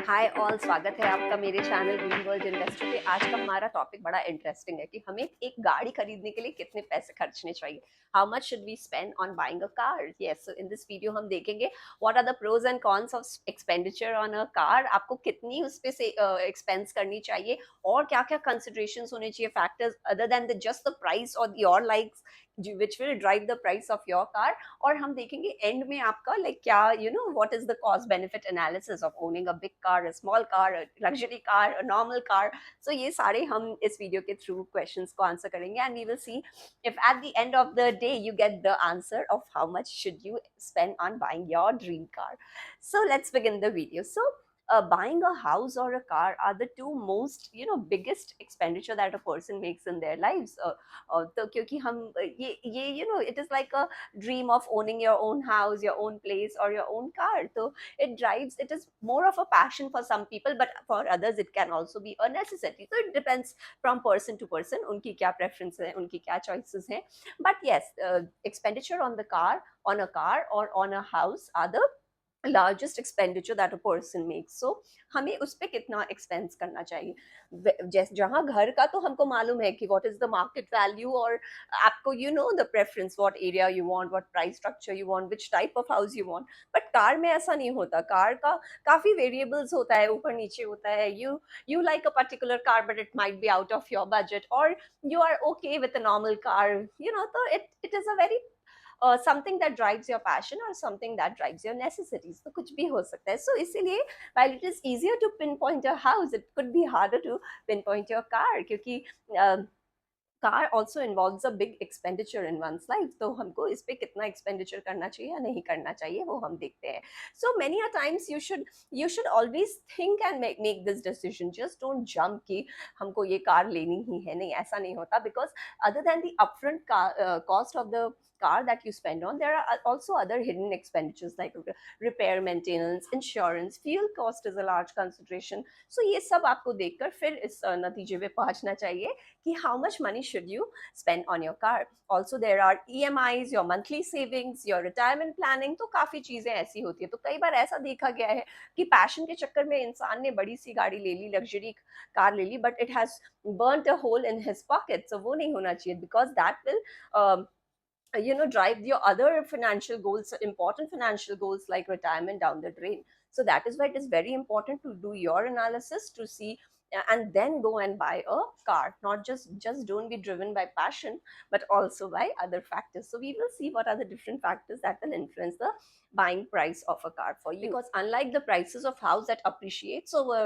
Hi all, स्वागत है आपका मेरे चैनल ग्रीन वर्ल्ड इंडस्ट्री पे। आज का हमारा टॉपिक बड़ा इंटरेस्टिंग है कि हमें एक गाड़ी खरीदने के लिए कितने पैसे खर्चने चाहिए। How much should we spend on buying a car. Yes, so in this video हम देखेंगे what are the pros and cons of expenditure on a car. आपको कितनी उस पे से एक्सपेंस करनी चाहिए और क्या क्या कंसिडरेशंस होने चाहिए, factors other than the just the price और your likes which will drive the price of your car. और हम देखेंगे एंड में आपका लाइक क्या what is the cost benefit analysis of owning a big car, a small car, a luxury car, a normal car. So ये सारे हम इस वीडियो के थ्रू क्वेश्चंस को आंसर करेंगे and we will see if at the end of the day you get the answer of how much should you spend on buying your dream car. So let's begin the video. So buying a house or a car are the two most biggest expenditure that a person makes in their lives. तो क्योंकि हम ये it is like a dream of owning your own house, your own place or your own car. So it is more of a passion for some people, but for others it can also be a necessity. So it depends from person to person, उनकी क्या preference है, उनकी क्या choices हैं. But yes, expenditure on the car, on a car or on a house are the largest expenditure that a person makes. So हमें उस पर कितना एक्सपेंस करना चाहिए. जैसे जहाँ घर का तो हमको मालूम है कि what is the market value, और आपको the preference, what area you want, what price structure you want, which type of house you want. But car में ऐसा नहीं होता. कार का काफी वेरिएबल्स होता है, ऊपर नीचे होता है. You like a particular car but it might be out of your budget, और you are okay with a normal car. तो it is a very something that drives your passion or something that drives your necessities. तो कुछ भी हो सकता है. So इसीलिए while it is easier to pinpoint a house, it could be harder to pinpoint your car, क्योंकि car also involves a big expenditure in one's life. तो हमको इस पे कितना एक्सपेंडिचर करना चाहिए या नहीं करना चाहिए वो हम देखते हैं. So many a times you should always think and make this decision. Just don't jump कि हमको ये कार लेनी ही है. नहीं, ऐसा नहीं होता. Because other than the upfront cost of the car that you spend on, there are also other hidden expenditures like repair, maintenance, insurance, fuel cost is a large consideration. So ये सब आपको देखकर फिर इस नतीजे पे पहुंचना चाहिए कि how much money should you spend on your car. Also there are EMIs, your monthly savings, your retirement planning. तो काफी चीजें ऐसी होती है. तो कई बार ऐसा देखा गया है कि पैशन के चक्कर में इंसान ने बड़ी सी गाड़ी ले ली, लग्जरी कार ले ली, but it has burnt a hole in his pocket. So वो नहीं होना चाहिए, because that will drive your other financial goals, important financial goals like retirement, down the drain. So that is why it is very important to do your analysis to see, and then go and buy a car. Not just don't be driven by passion, but also by other factors. So we will see what are the different factors that will influence the buying price of a car for you. Because unlike the prices of house that appreciates over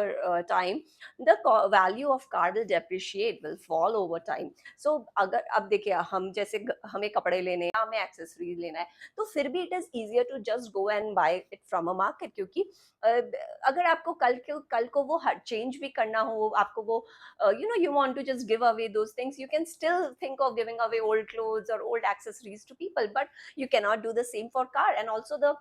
time, the value of car will depreciate, will fall over time. सो अगर अब देखिए, हम जैसे हमें कपड़े लेने हैं, हमें एक्सेसरीज लेना है, तो फिर भी it is easier to just go and buy it from a market. क्योंकि अगर आपको कल को वो हर चेंज भी करना हो, आपको वो you want to just give away those things, you can still think of giving away old clothes or old accessories to people, but you cannot do the same for car. And also the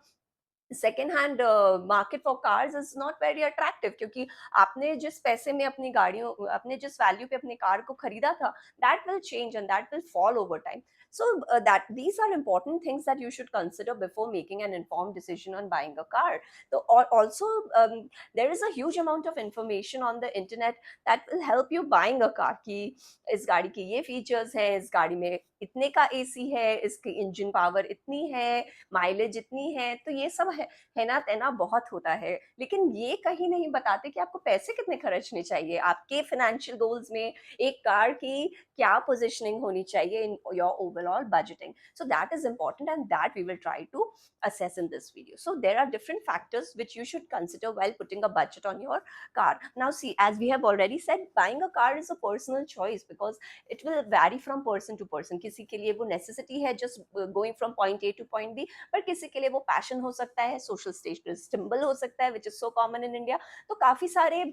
second hand market for cars is not very attractive, क्योंकि आपने जिस पैसे में अपनी गाड़ियों, आपने जिस value पे अपनी कार को खरीदा था, that will change and that will fall over time. So that these are important things that you should consider before making an informed decision on buying a car. So also there is a huge amount of information on the internet that will help you buying a car. कि इस गाड़ी के ये features हैं, इस गाड़ी में इतने का एसी है, इसकी इंजन पावर इतनी है, माइलेज इतनी है. तो ये सब है ना तेना बहुत होता है, लेकिन ये कहीं नहीं बताते कि आपको पैसे कितने खर्चने चाहिए. आपके फाइनेंशियल गोल्स में एक कार की क्या पोजिशनिंग होनी चाहिए in your overall budgeting. So that is important and that we will try to assess in this video. So there are different factors which you should consider while putting a budget on your car. Now see, as we have already said, buying a car is a personal choice because it will vary from person to person. किसी के लिए वो necessity है just going from point A to point B, पर किसी के लिए वो passion हो सकता है, social status symbol हो सकता है, which is so common in India. तो काफी सारे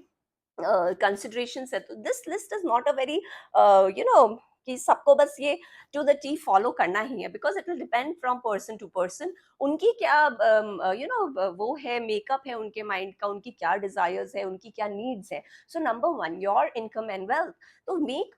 considerations है. तो this list is not a very कि सबको बस ये टू द टी फॉलो करना ही है, because it will depend from person to person. उनकी क्या वो है, मेकअप है उनके माइंड का, उनकी क्या डिजायर्स है, उनकी क्या नीड्स है. So number one, your income and wealth. तो make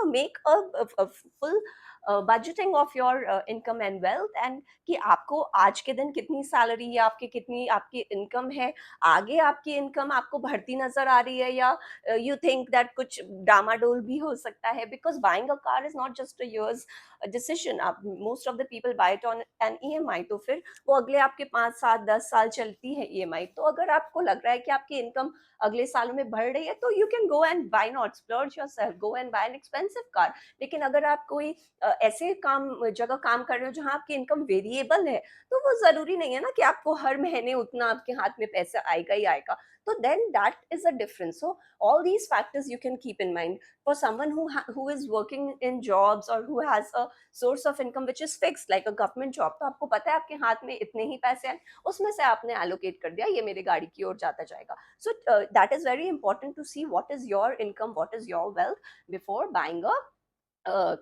make a full budgeting of your income and wealth, and कि आपको आज के दिन कितनी सैलरी है आपकी, कितनी आपकी इनकम है, आगे आपकी इनकम आपको बढ़ती नजर आ रही है, या यू थिंक दैट कुछ डामाडोल भी हो सकता है, because buying a car is not just a years decision. आप most of the people buy it on an EMI, तो फिर वो अगले आपके 5 7 10 साल चलती है ईएमआई। तो अगर आपको लग रहा है कि आपकी इनकम अगले सालों में बढ़ रही है, तो you can go and buy not splurge yourself, go and buy an expensive car. लेकिन अगर आप कोई ऐसे काम कर रहे हो जहां आपकी इनकम वेरिएबल है, तो वो जरूरी नहीं है ना कि आपको हर महीने उतना आपके हाथ में पैसा आएगा ही आएगा। तो then that is a difference. So all these factors you can keep in mind for someone who is working in jobs or who has a source of income which is fixed like a government job, तो आपको पता है आपके हाथ में इतने ही पैसे हैं, उसमें से आपने allocate कर दिया, ये मेरे गाड़ी की ओर जाता जाएगा। So that is very important to see what is your income, what is your wealth before buying a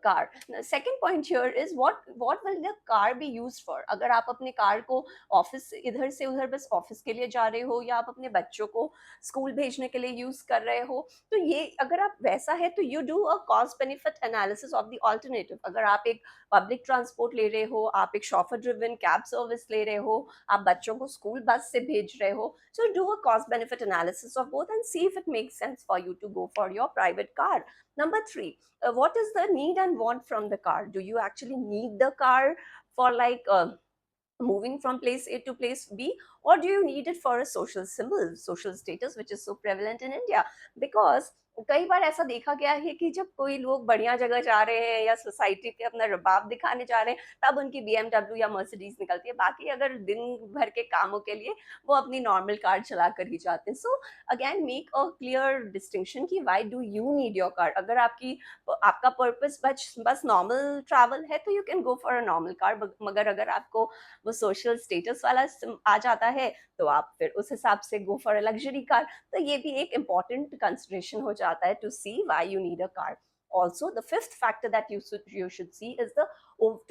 car. Second point here is what will the car be used for. अगर आप अपने कार को office इधर से उधर बस office के लिए जा रहे हो, या आप अपने बच्चों को स्कूल भेजने के लिए यूज कर रहे हो, तो ये अगर आप वैसा है तो you do a cost benefit analysis of the alternative. अगर आप एक पब्लिक ट्रांसपोर्ट ले रहे हो, आप एक शॉफर ड्रिवन कैब सर्विस ले रहे हो, आप बच्चों को स्कूल बस से भेज रहे हो, so do a cost benefit analysis of both and see if it makes sense for you to go for your private car. Number 3, what is the need and want from the car? Do you actually need the car for like moving from place A to place B, or do you need it for a social symbol, social status, which is so prevalent in India? Because कई बार ऐसा देखा गया है कि जब कोई लोग बढ़िया जगह जा रहे हैं या सोसाइटी पे अपना रबाब दिखाने जा रहे हैं, तब उनकी BMW या मर्सिडीज निकलती है। बाकी अगर दिन भर के कामों के लिए वो अपनी नॉर्मल कार चला कर ही जाते हैं। So again make a clear distinction कि why do you need your car. अगर आपका पर्पस बस नॉर्मल ट्रैवल है, तो you can go for a normal car. मगर अगर आपको वो सोशल स्टेटस वाला आ जाता है, तो आप फिर उस हिसाब से go for a luxury car. तो ये भी एक इम्पॉर्टेंट कंसिडरेशन हो जाता है to see why you need a car. Also, the fifth factor that you should see is the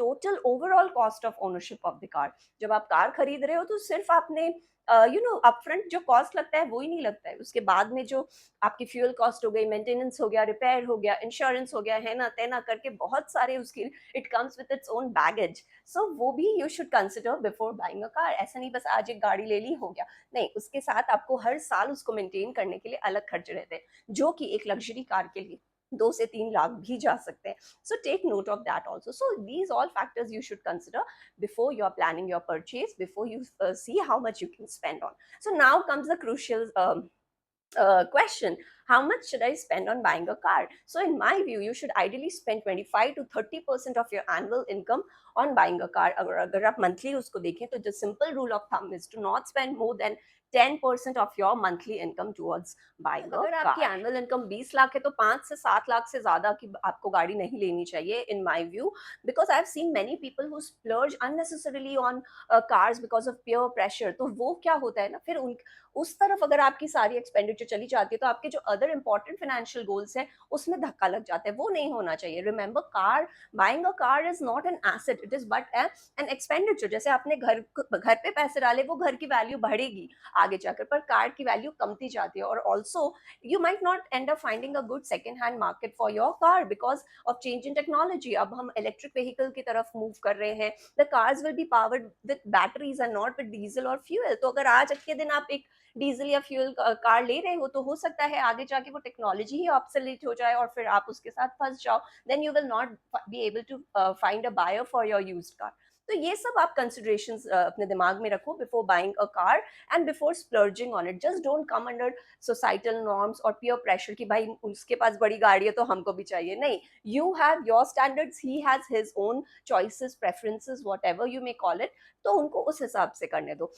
total overall cost of ownership of the car. जब आप car खरीद रहे हो, तो सिर्फ आपने अपफ्रंट जो कॉस्ट लगता है वो ही नहीं लगता है, उसके बाद में जो आपकी फ्यूल कॉस्ट हो गई, मेंटेनेंस हो गया, रिपेयर हो गया, इंश्योरेंस हो गया, है ना तेना करके बहुत सारे उसकी it comes with its own baggage. So वो भी you should consider before buying a car. ऐसा नहीं बस आज एक गाड़ी ले ली हो गया, नहीं, उसके साथ आपको हर साल उसको मेंटेन करने के लिए अलग खर्च रहते हैं, जो कि एक लग्जरी कार के लिए 2 से 3 लाख भी जा सकते हैं। So take note of that also. So these all factors you should consider before you're planning your purchase, before you see how much you can spend on. So now comes the crucial question: how much should I spend on buying a car? So in my view, you should ideally spend 25 to 30% of your annual income on buying a car. अगर आप monthly उसको देखें, तो the simple rule of thumb is to not spend more than 10% of your monthly income towards buying a car. अगर आपकी annual income 20 lakh है, तो 5 से 7 लाख से ज्यादा की आपको गाड़ी नहीं लेनी चाहिए, in my view. Because I have seen many people who splurge unnecessarily on cars because of peer pressure. तो वो क्या होता है ना, फिर उस तरफ अगर आपकी सारी एक्सपेंडिचर चली जाती है, तो आपके जो अदर इंपॉर्टेंट फाइनेंशियल गोल्स हैं उसमें धक्का लग जाता है। वो नहीं होना चाहिए। Remember, car buying a car is not an asset, it is but an expenditure. जैसे आपने घर पे पैसे डाले, वो घर की वैल्यू बढ़ेगी आगे जाकर, पर कार की वैल्यू कमती जाती है। और also you might not end up finding a good second hand market for your car because of change in technology. अब हम electric vehicle की तरफ move कर रहे हैं। The cars will be powered with batteries and not with diesel or fuel. तो अगर आज के दिन आप एक डीजल या फ्यूल कार ले रहे हो, तो हो सकता है आगे जाके वो टेक्नोलॉजी ही ऑब्सोलीट हो जाए और फिर आप उसके साथ फंस जाओ। Then you will not be able to find a buyer for your used car. तो ये सब आप कंसिडरेशंस अपने दिमाग में रखो before buying a car and before splurging on it. Just don't come under societal norms और पीयर प्रेशर कि भाई उसके पास बड़ी गाड़ी है तो हमको भी चाहिए। नहीं, you have your standards, he has his own choices, preferences, what ever you may call it. तो उनको उस हिसाब से करने दो।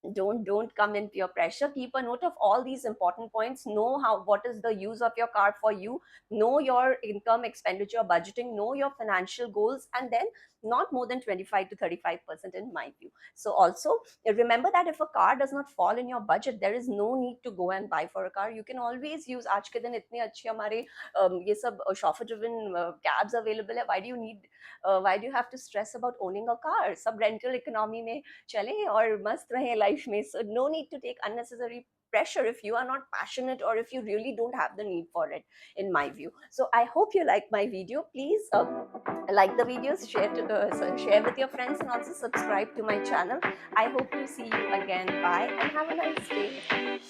Don't come in peer pressure. Keep a note of all these important points. Know what is the use of your car for you. Know your income, expenditure, budgeting. Know your financial goals, and then not more than 25 to 35% in my view. So also remember that if a car does not fall in your budget, there is no need to go and buy for a car. You can always use, आज के दिन इतने अच्छे हमारे ये सब chauffeur driven cabs available है. Why do you have to stress about owning a car? सब rental economy में चले और मस्त रहे life में. So no need to take unnecessary pressure if you are not passionate or if you really don't have the need for it, in my view. So I hope you like my video. Please like the videos, share with your friends, and also subscribe to my channel. I hope to see you again. Bye and have a nice day.